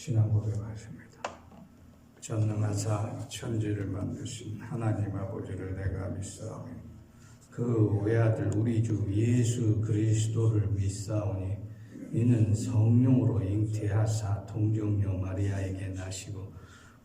신앙 고백하십니다. 전능하사 천지를 만드신 하나님 아버지를 내가 믿사오니 그 외아들 우리 주 예수 그리스도를 믿사오니 이는 성령으로 잉태하사 동정녀 마리아에게 나시고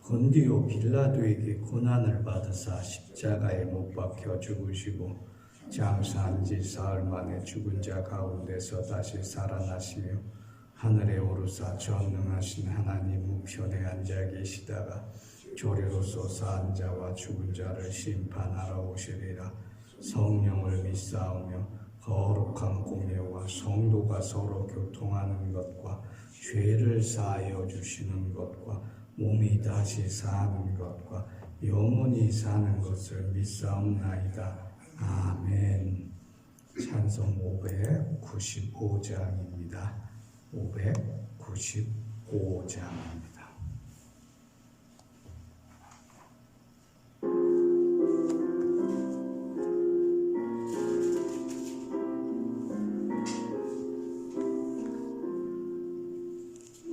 본디오 빌라도에게 고난을 받으사 십자가에 못 박혀 죽으시고 장사한 지 사흘 만에 죽은 자 가운데서 다시 살아나시며 하늘에 오르사 전능하신 하나님 우편에 앉아 계시다가 조리로서 산 자와 죽은 자를 심판하러 오시리라. 성령을 믿사오며 거룩한 공예와 성도가 서로 교통하는 것과 죄를 사하여 주시는 것과 몸이 다시 사는 것과 영원히 사는 것을 믿사옵나이다. 아멘. 찬송 595장입니다. 595장입니다.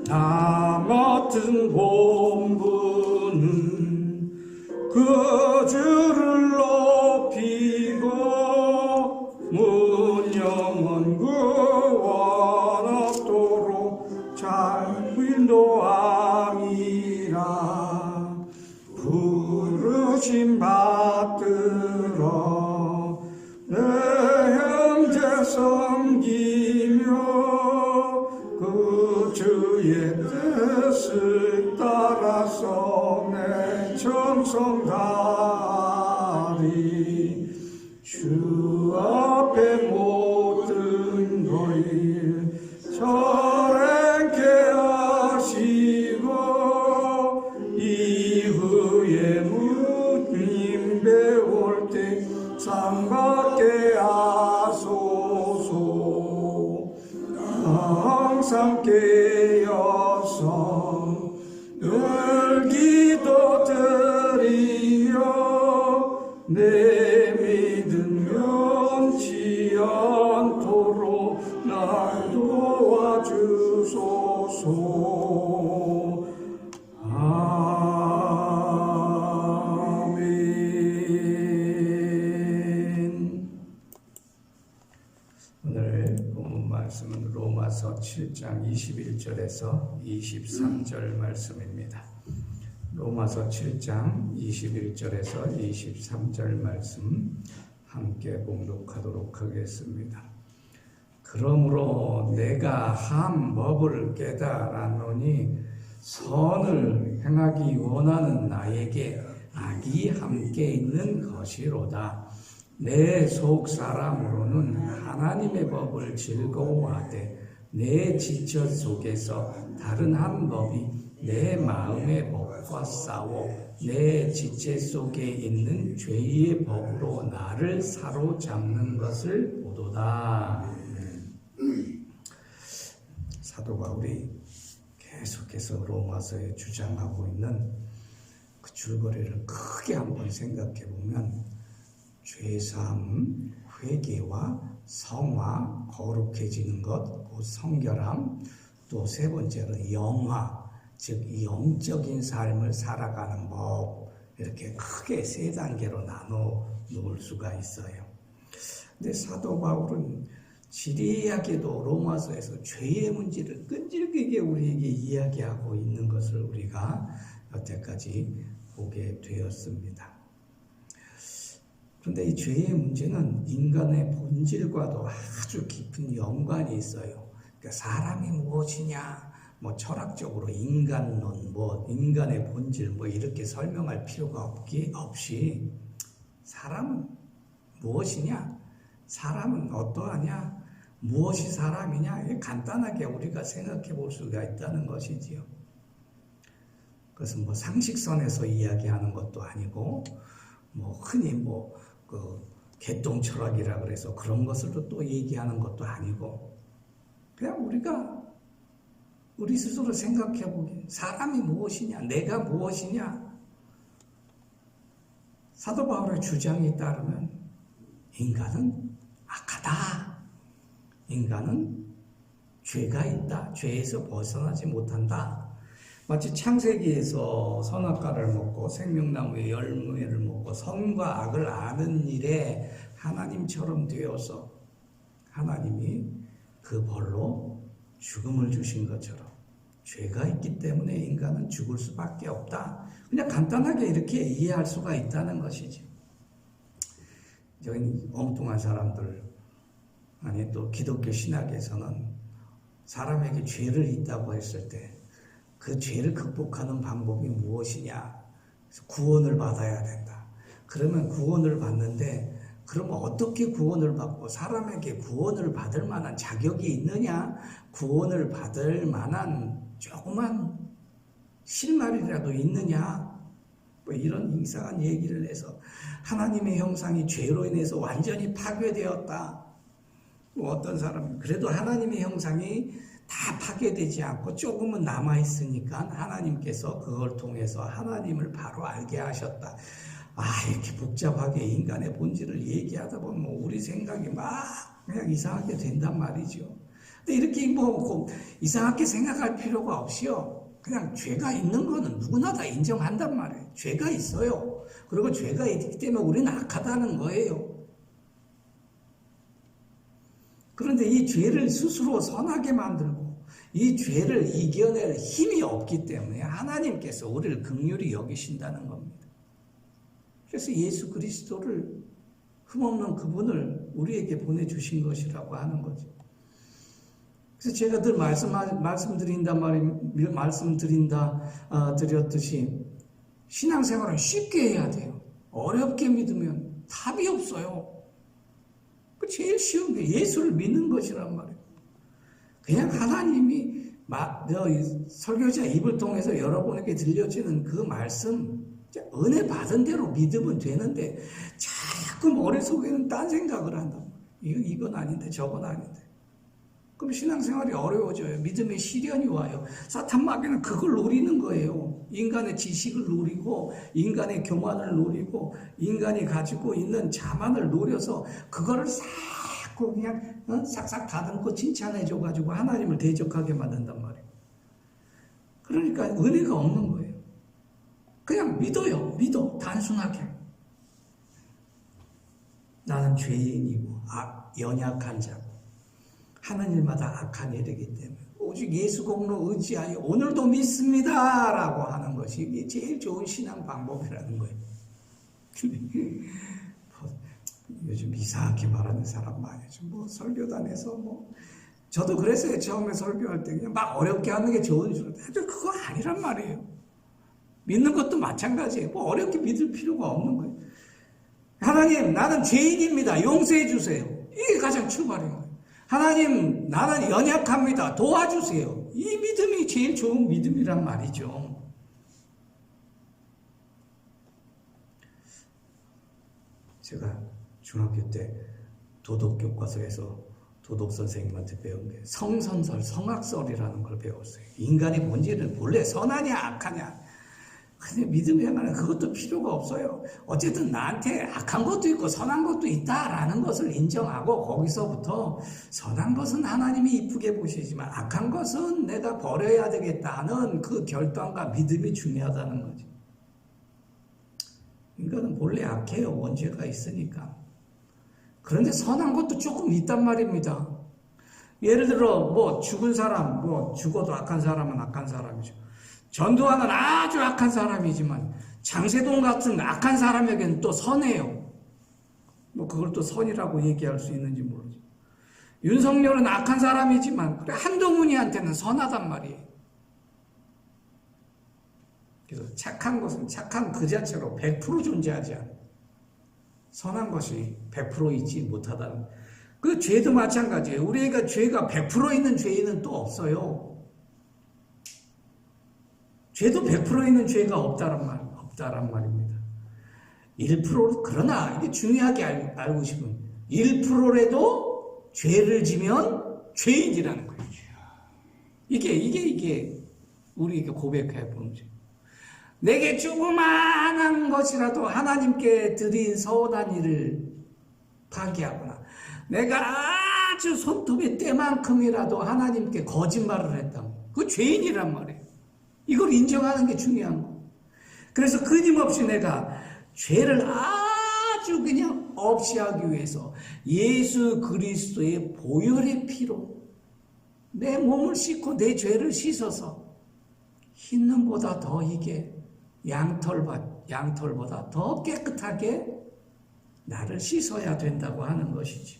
나 맡은 본분은 그 주를 높이고 문영원 구원하도록 잘 인도함이라. 부르심 받들어 내 형제 섬기며 그 주의 뜻을 따라서 내 정성 다하리. 주 앞에 모든 거일 철행케 하시고 이후에 묻림 배울 때 상 받게 하소서. 항상 깨어서 늘 기도드리어 내 믿음 면치 않도록 날 도와주소서. 아멘. 오늘 본문 말씀은 로마서 7장 21절에서 23절 말씀입니다. 로마서 7장 21절에서 23절 말씀 함께 봉독하도록 하겠습니다. 그러므로 내가 한 법을 깨달았노니 선을 행하기 원하는 나에게 악이 함께 있는 것이로다. 내 속 사람으로는 하나님의 법을 즐거워하되 내 지체 속에서 다른 한 법이 내 마음의 법과 싸워 내 지체 속에 있는 죄의 법으로 나를 사로잡는 것을 보도다. 사도 바울이 계속해서 로마서에 주장하고 있는 그 줄거리를 크게 한번 생각해 보면 죄사함, 회개와 성화, 거룩해지는 것, 그 성결함, 또 세 번째로 영화, 즉 영적인 삶을 살아가는 법, 이렇게 크게 세 단계로 나눠 놓을 수가 있어요. 근데 사도 바울은 지리하게도 로마서에서 죄의 문제를 끈질기게 우리에게 이야기하고 있는 것을 우리가 여태까지 보게 되었습니다. 그런데 이 죄의 문제는 인간의 본질과도 아주 깊은 연관이 있어요. 그러니까 사람이 무엇이냐, 철학적으로 인간론, 인간의 본질, 이렇게 설명할 필요가 없이 사람은 무엇이냐, 사람은 어떠하냐, 무엇이 사람이냐, 간단하게 우리가 생각해 볼 수가 있다는 것이지요. 그것은 상식선에서 이야기하는 것도 아니고, 흔히 개똥 철학이라 그래서 그런 것을 또 얘기하는 것도 아니고, 그냥 우리 스스로 생각해 보기, 사람이 무엇이냐, 내가 무엇이냐. 사도 바울의 주장에 따르면 인간은 악하다. 인간은 죄가 있다. 죄에서 벗어나지 못한다. 마치 창세기에서 선악과를 먹고 생명나무의 열매를 먹고 선과 악을 아는 일에 하나님처럼 되어서 하나님이 그 벌로 죽음을 주신 것처럼 죄가 있기 때문에 인간은 죽을 수밖에 없다. 그냥 간단하게 이렇게 이해할 수가 있다는 것이죠. 저희 엉뚱한 사람들, 아니 또 기독교 신학에서는 사람에게 죄를 있다고 했을 때 그 죄를 극복하는 방법이 무엇이냐? 그래서 구원을 받아야 된다. 그러면 구원을 받는데 그러면 어떻게 구원을 받고 사람에게 구원을 받을 만한 자격이 있느냐? 구원을 받을 만한 조그만 실마리라도 있느냐? 뭐 이런 이상한 얘기를 해서 하나님의 형상이 죄로 인해서 완전히 파괴되었다. 뭐 어떤 사람은 그래도 하나님의 형상이 다 파괴되지 않고 조금은 남아있으니까 하나님께서 그걸 통해서 하나님을 바로 알게 하셨다. 이렇게 복잡하게 인간의 본질을 얘기하다 보면 뭐 우리 생각이 막 그냥 이상하게 된단 말이죠. 근데 이렇게 뭐 이상하게 생각할 필요가 없이요. 그냥 죄가 있는 거는 누구나 다 인정한단 말이에요. 죄가 있어요. 그리고 죄가 있기 때문에 우리는 악하다는 거예요. 그런데 이 죄를 스스로 선하게 만들고 이 죄를 이겨낼 힘이 없기 때문에 하나님께서 우리를 긍휼히 여기신다는 겁니다. 그래서 예수 그리스도를 흠없는 그분을 우리에게 보내주신 것이라고 하는 거죠. 그래서 제가 늘 드렸듯이 신앙생활은 쉽게 해야 돼요. 어렵게 믿으면 답이 없어요. 제일 쉬운 게 예수를 믿는 것이란 말이에요. 그냥 하나님이 설교자 입을 통해서 여러분에게 들려주는 그 말씀 은혜 받은 대로 믿으면 되는데 자꾸 머릿속에는 딴 생각을 한단 말이에요. 이건 아닌데 저건 아닌데. 그럼 신앙생활이 어려워져요. 믿음의 시련이 와요. 사탄 마귀는 그걸 노리는 거예요. 인간의 지식을 노리고 인간의 교만을 노리고 인간이 가지고 있는 자만을 노려서 그거를 자꾸 그냥 싹싹 다듬고 칭찬해줘가지고 하나님을 대적하게 만든단 말이에요. 그러니까 은혜가 없는 거예요. 그냥 믿어. 단순하게. 나는 죄인이고 연약한 자고 하는 일마다 악한 일이기 때문에 오직 예수 공로 의지하여 오늘도 믿습니다 라고 하는 것이 이게 제일 좋은 신앙 방법이라는 거예요. 요즘 이상하게 말하는 사람 많이죠. 뭐 설교단에서 저도 그랬어요. 처음에 설교할 때 그냥 막 어렵게 하는 게 좋은 줄 알았는데 그거 아니란 말이에요. 믿는 것도 마찬가지예요. 뭐 어렵게 믿을 필요가 없는 거예요. 하나님, 나는 죄인입니다. 용서해 주세요. 이게 가장 출발이에요. 하나님, 나는 연약합니다. 도와주세요. 이 믿음이 제일 좋은 믿음이란 말이죠. 제가 중학교 때 도덕교과서에서 도덕 선생님한테 배운 게 성선설, 성악설이라는 걸 배웠어요. 인간의 본질은 본래 선하냐 악하냐. 근데 믿음이야말로 그것도 필요가 없어요. 어쨌든 나한테 악한 것도 있고 선한 것도 있다라는 것을 인정하고 거기서부터 선한 것은 하나님이 이쁘게 보시지만 악한 것은 내가 버려야 되겠다는 그 결단과 믿음이 중요하다는 거죠. 인간은 본래 악해요. 원죄가 있으니까. 그런데 선한 것도 조금 있단 말입니다. 예를 들어 죽은 사람, 죽어도 악한 사람은 악한 사람이죠. 전두환은 아주 악한 사람이지만 장세동 같은 악한 사람에게는 또 선해요. 그걸 또 선이라고 얘기할 수 있는지 모르죠. 윤석열은 악한 사람이지만 그래 한동훈이한테는 선하단 말이에요. 그래서 착한 것은 착한 그 자체로 100% 존재하지 않아요. 선한 것이 100% 있지 못하다는. 그 죄도 마찬가지예요. 우리가 죄가 100% 있는 죄인은 또 없어요. 죄도 100% 있는 죄가 없다란 말입니다. 1% 그러나 이게 중요하게 알고 싶으면 1%라도 죄를 지면 죄인이라는 거예요. 이게 우리에게 고백해 보는 죄. 내게 조그마한 것이라도 하나님께 드린 선한 일을 파기하거나 내가 아주 손톱의 때만큼이라도 하나님께 거짓말을 했다면 그 죄인이란 말이에요. 이걸 인정하는 게 중요한 거. 그래서 끊임없이 내가 죄를 아주 그냥 없이 하기 위해서 예수 그리스도의 보혈의 피로 내 몸을 씻고 내 죄를 씻어서 흰 눈보다 더 이게 양털보다 더 깨끗하게 나를 씻어야 된다고 하는 것이지.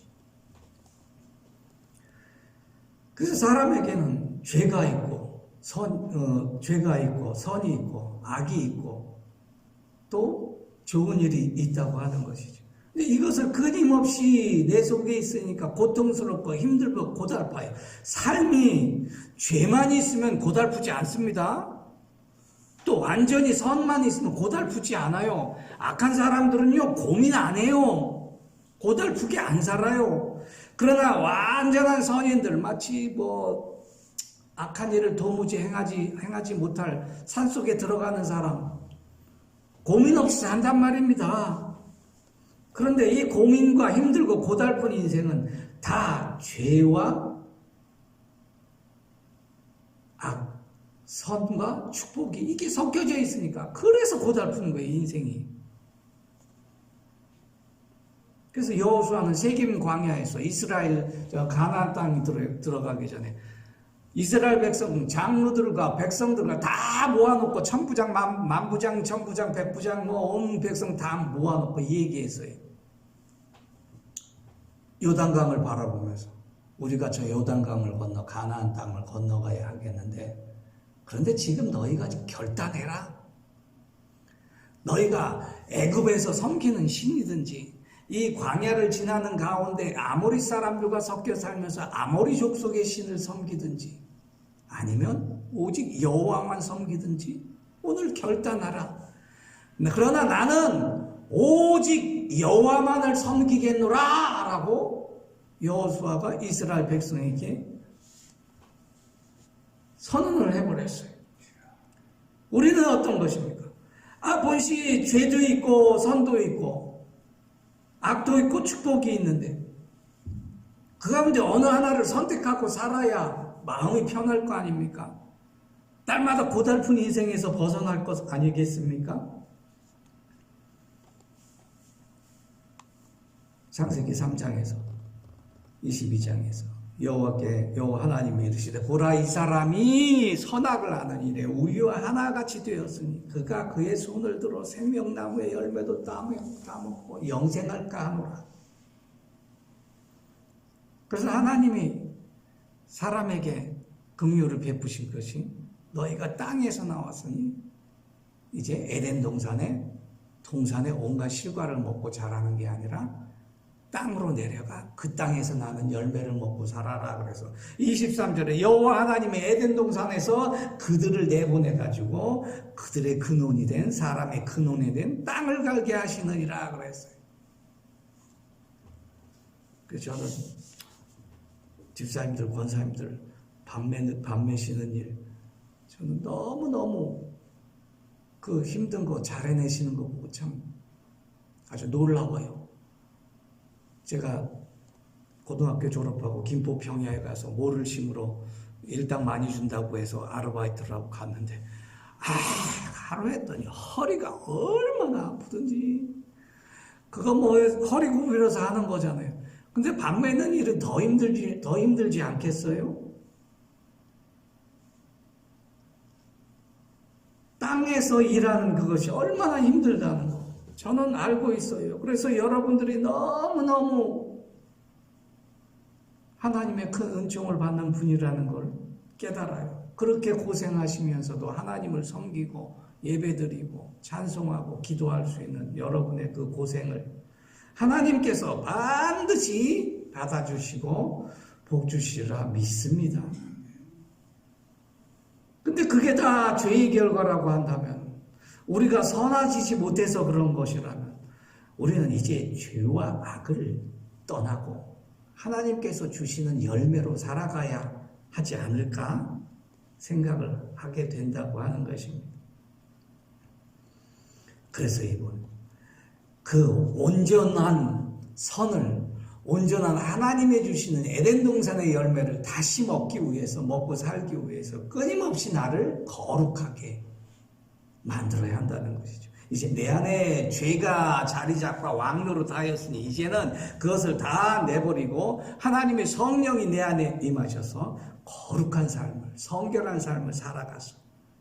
그래서 사람에게는 죄가 있고 선이 있고 악이 있고 또 좋은 일이 있다고 하는 것이죠. 근데 이것을 끊임없이 내 속에 있으니까 고통스럽고 힘들고 고달파요. 삶이 죄만 있으면 고달프지 않습니다. 또 완전히 선만 있으면 고달프지 않아요. 악한 사람들은요, 고민 안 해요. 고달프게 안 살아요. 그러나 완전한 선인들, 마치 악한 일을 도무지 행하지 못할 산속에 들어가는 사람, 고민 없이 산단 말입니다. 그런데 이 고민과 힘들고 고달픈 인생은 다 죄와 악, 선과 축복이 이게 섞여져 있으니까 그래서 고달픈 거예요, 인생이. 그래서 여호수아는 세겜 광야에서 이스라엘 가나안 땅에 들어가기 전에 이스라엘 백성 장로들과 백성들과 다 모아놓고 천부장, 만부장, 천부장, 백부장 온 백성 다 모아놓고 얘기했어요. 요단강을 바라보면서 우리가 저 요단강을 건너 가나안 땅을 건너가야 하겠는데, 그런데 지금 너희가 결단해라. 너희가 애굽에서 섬기는 신이든지 이 광야를 지나는 가운데 아모리 사람들과 섞여 살면서 아모리 족속의 신을 섬기든지 아니면 오직 여호와만 섬기든지 오늘 결단하라. 그러나 나는 오직 여호와만을 섬기겠노라 라고 여호수아가 이스라엘 백성에게 선언을 해버렸어요. 우리는 어떤 것입니까? 본시 죄도 있고 선도 있고 악도 있고 축복이 있는데 그 가운데 어느 하나를 선택하고 살아야 마음이 편할 거 아닙니까? 날마다 고달픈 인생에서 벗어날 것 아니겠습니까? 창세기 3장에서 22장에서 여호와 하나님이 이르시되 보라 이 사람이 선악을 하는 일에 우리와 하나같이 되었으니 그가 그의 손을 들어 생명나무의 열매도 따먹고 영생할까 하노라. 그래서 하나님이 사람에게 긍휼을 베푸신 것이 너희가 땅에서 나왔으니 이제 에덴 동산에 온갖 실과를 먹고 자라는 게 아니라 땅으로 내려가 그 땅에서 나는 열매를 먹고 살아라. 그래서 23절에 여호와 하나님의 에덴 동산에서 그들을 내보내가지고 그들의 근원이 된 사람의 근원이 된 땅을 갈게 하시느니라 그랬어요. 그래서 저는 집사님들 권사님들 밤매 쉬는 일 저는 너무너무 그 힘든 거 잘 해내시는 거 보고 참 아주 놀라워요. 제가 고등학교 졸업하고 김포 평야에 가서 모를 심으러 일당 많이 준다고 해서 아르바이트를 하고 갔는데 하루 했더니 허리가 얼마나 아프든지. 그거 허리 굽이려서 하는 거잖아요. 근데 밤 매는 일은 더 힘들지 않겠어요? 땅에서 일하는 그것이 얼마나 힘들다는 거 저는 알고 있어요. 그래서 여러분들이 너무너무 하나님의 큰 은총을 받는 분이라는 걸 깨달아요. 그렇게 고생하시면서도 하나님을 섬기고 예배드리고 찬송하고 기도할 수 있는 여러분의 그 고생을 하나님께서 반드시 받아주시고 복 주시리라 믿습니다. 근데 그게 다 죄의 결과라고 한다면, 우리가 선하지 못해서 그런 것이라면 우리는 이제 죄와 악을 떠나고 하나님께서 주시는 열매로 살아가야 하지 않을까 생각을 하게 된다고 하는 것입니다. 그래서 이분 그 온전한 선을 온전한 하나님의 주시는 에덴 동산의 열매를 다시 먹기 위해서, 먹고 살기 위해서 끊임없이 나를 거룩하게 만들어야 한다는 것이죠. 이제 내 안에 죄가 자리 잡고 왕노릇 하였으니 이제는 그것을 다 내버리고 하나님의 성령이 내 안에 임하셔서 거룩한 삶을, 성결한 삶을 살아가서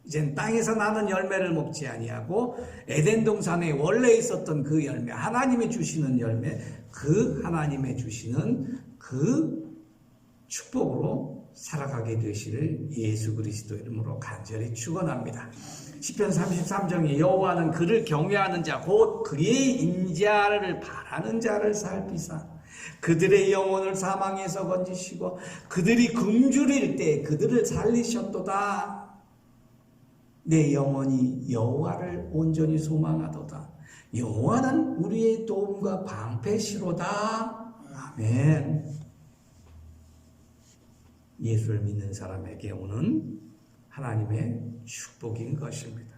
이젠 땅에서 나는 열매를 먹지 아니하고 에덴 동산에 원래 있었던 그 열매, 하나님이 주시는 열매, 그 하나님의 주시는 그 축복으로 살아가게 되시를 예수 그리스도 이름으로 간절히 축원합니다. 시편 33장에 여호와는 그를 경외하는 자 곧 그의 인자를 바라는 자를 살피사 그들의 영혼을 사망에서 건지시고 그들이 굶주릴 때 그들을 살리셨도다. 내 영혼이 여호와를 온전히 소망하도다. 여호와는 우리의 도움과 방패시로다. 아멘. 예수를 믿는 사람에게 오는 하나님의 축복인 것입니다.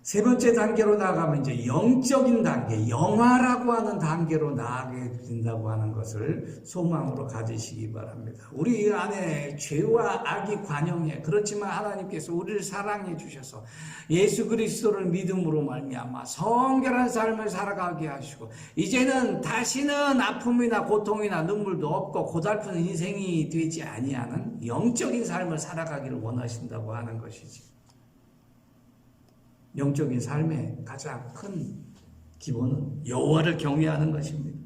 세 번째 단계로 나아가면 이제 영적인 단계, 영화라고 하는 단계로 나아가게 된다고 하는 것을 소망으로 가지시기 바랍니다. 우리 안에 죄와 악이 관영해. 그렇지만 하나님께서 우리를 사랑해 주셔서 예수 그리스도를 믿음으로 말미암아 성결한 삶을 살아가게 하시고 이제는 다시는 아픔이나 고통이나 눈물도 없고 고달픈 인생이 되지 아니하는 영적인 삶을 살아가기를 원하신다고 하는 것이지. 영적인 삶의 가장 큰 기본은 여호와를 경외하는 것입니다.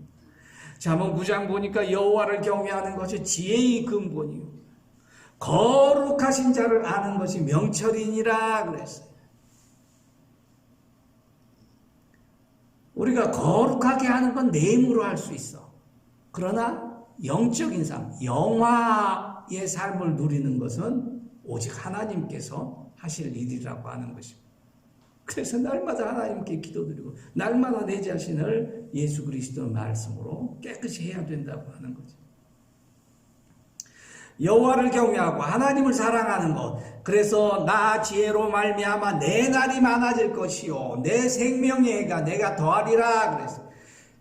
잠언 9장 보니까 여호와를 경외하는 것이 지혜의 근본이요 거룩하신 자를 아는 것이 명철이니라 그랬어요. 우리가 거룩하게 하는 건 내 힘으로 할 수 있어. 그러나 영적인 삶, 영화의 삶을 누리는 것은 오직 하나님께서 하실 일이라고 하는 것입니다. 그래서 날마다 하나님께 기도드리고 날마다 내 자신을 예수 그리스도의 말씀으로 깨끗이 해야 된다고 하는 거죠. 여호와를 경외하고 하나님을 사랑하는 것. 그래서 나 지혜로 말미암아 내 날이 많아질 것이요 내 생명의 해가 내가 더하리라 그랬어요.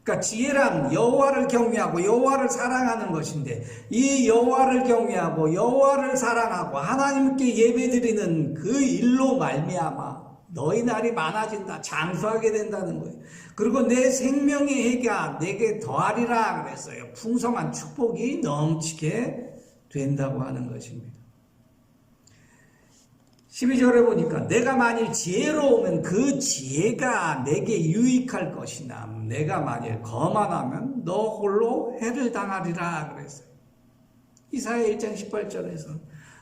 그러니까 지혜란 여호와를 경외하고 여호와를 사랑하는 것인데 이 여호와를 경외하고 여호와를 사랑하고 하나님께 예배드리는 그 일로 말미암아 너희 날이 많아진다. 장수하게 된다는 거예요. 그리고 내 생명의 해가 내게 더하리라 그랬어요. 풍성한 축복이 넘치게 된다고 하는 것입니다. 12절에 보니까 내가 만일 지혜로우면 그 지혜가 내게 유익할 것이나 내가 만일 거만하면 너 홀로 해를 당하리라 그랬어요. 이사야 1장 18절에서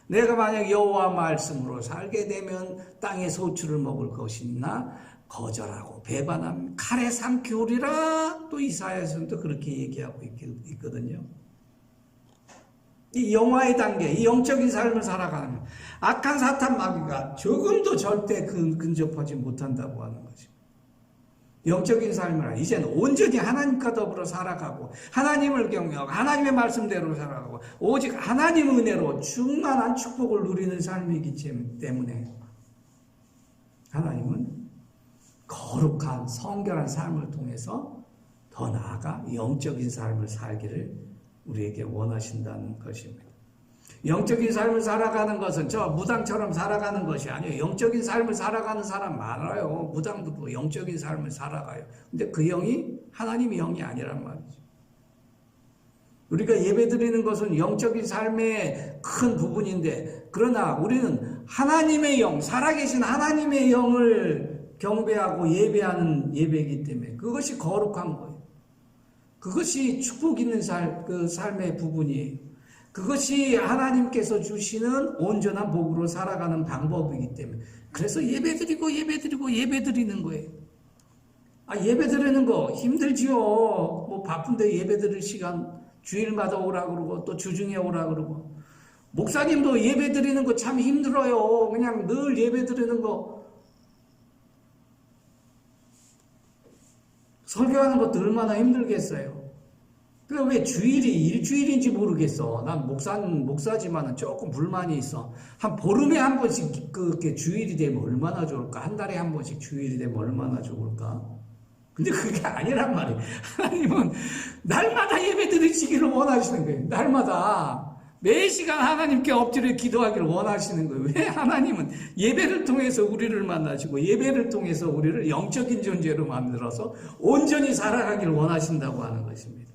내가 만약 여호와 말씀으로 살게 되면 땅의 소출을 먹을 것이나 거절하고 배반하면 칼에 삼키우리라. 또 이사야에서는 또 그렇게 얘기하고 있거든요. 이 영화의 단계, 이 영적인 삶을 살아가는 악한 사탄 마귀가 조금도 절대 근접하지 못한다고 하는 거죠. 영적인 삶을 이제는 온전히 하나님과 더불어 살아가고 하나님을 경외하고 하나님의 말씀대로 살아가고 오직 하나님의 은혜로 충만한 축복을 누리는 삶이기 때문에 하나님은 거룩한 성결한 삶을 통해서 더 나아가 영적인 삶을 살기를 우리에게 원하신다는 것입니다. 영적인 삶을 살아가는 것은 저 무당처럼 살아가는 것이 아니에요. 영적인 삶을 살아가는 사람 많아요. 무당도 영적인 삶을 살아가요. 근데 그 영이 하나님의 영이 아니란 말이죠. 우리가 예배드리는 것은 영적인 삶의 큰 부분인데 그러나 우리는 하나님의 영, 살아계신 하나님의 영을 경배하고 예배하는 예배이기 때문에 그것이 거룩한 거예요. 그것이 축복 있는 그 삶의 부분이에요. 그것이 하나님께서 주시는 온전한 복으로 살아가는 방법이기 때문에 그래서 예배드리는 거예요. 예배드리는 거 힘들지요. 뭐 바쁜데 예배드릴 시간 주일마다 오라 그러고 또 주중에 오라 그러고 목사님도 예배드리는 거 참 힘들어요. 그냥 늘 예배드리는 거 설교하는 것도 얼마나 힘들겠어요. 그래 왜 주일이 일주일인지 모르겠어. 난 목사지만은 조금 불만이 있어. 한 보름에 한 번씩 그렇게 주일이 되면 얼마나 좋을까? 한 달에 한 번씩 주일이 되면 얼마나 좋을까? 근데 그게 아니란 말이에요. 하나님은 날마다 예배 드리시기를 원하시는 거예요. 날마다. 매 시간 하나님께 엎드려 기도하기를 원하시는 거예요. 왜? 하나님은 예배를 통해서 우리를 만나시고 예배를 통해서 우리를 영적인 존재로 만들어서 온전히 살아가기를 원하신다고 하는 것입니다.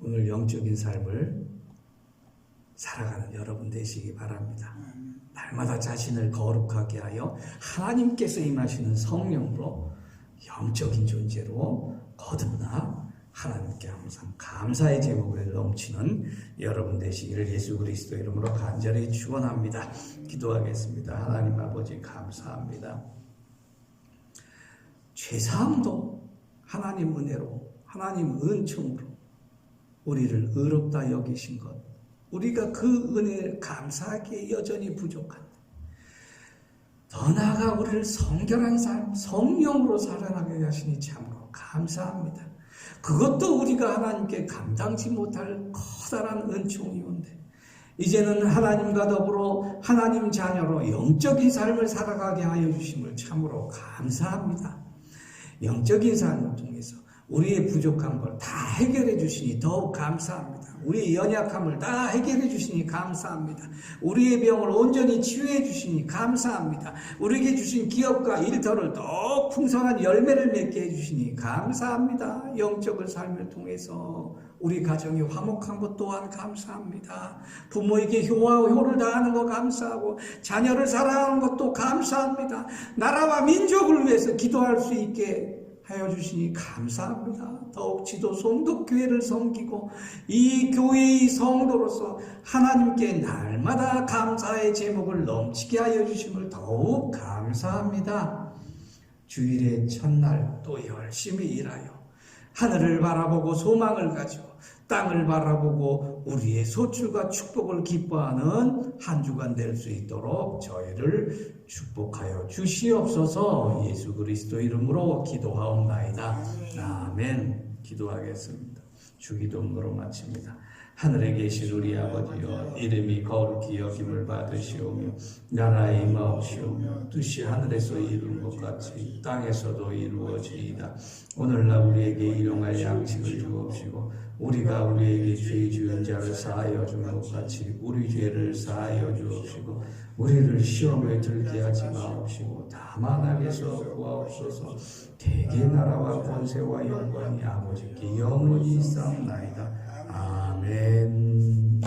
오늘 영적인 삶을 살아가는 여러분 되시기 바랍니다. 날마다 자신을 거룩하게 하여 하나님께서 임하시는 성령으로 영적인 존재로 거듭나 하나님께 항상 감사의 제목을 넘치는 여러분 되시기를 예수 그리스도 이름으로 간절히 축원합니다. 기도하겠습니다. 하나님 아버지 감사합니다. 죄사함도 하나님 은혜로 하나님 은총으로 우리를 의롭다 여기신 것, 우리가 그 은혜를 감사하기에 여전히 부족한데 더 나아가 우리를 성결한 삶, 성령으로 살아나게 하시니 참으로 감사합니다. 그것도 우리가 하나님께 감당치 못할 커다란 은총이온데 이제는 하나님과 더불어 하나님 자녀로 영적인 삶을 살아가게 하여 주심을 참으로 감사합니다. 영적인 삶을 통해서 우리의 부족한 걸 다 해결해 주시니 더욱 감사합니다. 우리의 연약함을 다 해결해 주시니 감사합니다. 우리의 병을 온전히 치유해 주시니 감사합니다. 우리에게 주신 기업과 일터를 더 풍성한 열매를 맺게 해주시니 감사합니다. 영적인 삶을 통해서 우리 가정이 화목한 것 또한 감사합니다. 부모에게 효를 다하는 것 감사하고 자녀를 사랑하는 것도 감사합니다. 나라와 민족을 위해서 기도할 수 있게 하여 주시니 감사합니다. 더욱 지도 성도교회를 섬기고 이 교회의 성도로서 하나님께 날마다 감사의 제목을 넘치게 하여 주심을 더욱 감사합니다. 주일의 첫날 또 열심히 일하여 하늘을 바라보고 소망을 가지고 땅을 바라보고 우리의 소출과 축복을 기뻐하는 한 주간 될 수 있도록 저희를 축복하여 주시옵소서. 예수 그리스도 이름으로 기도하옵나이다. 아멘. 기도하겠습니다. 주기도문으로 마칩니다. 하늘에 계신 우리 아버지여, 이름이 거룩히 여김을 받으시오며 나라의 임하옵시오며 뜻이 하늘에서 이룬 것 같이 땅에서도 이루어지이다. 오늘날 우리에게 일용할 양식을 주옵시고 우리가 우리에게 죄 지은 자를 사하여 준 것 같이 우리 죄를 사하여 주옵시고 우리를 시험에 들게 하지 마옵시고 다만 악에서 구하옵소서. 대개 나라와 권세와 영광이 아버지께 영원히 있사옵나이다. 아멘.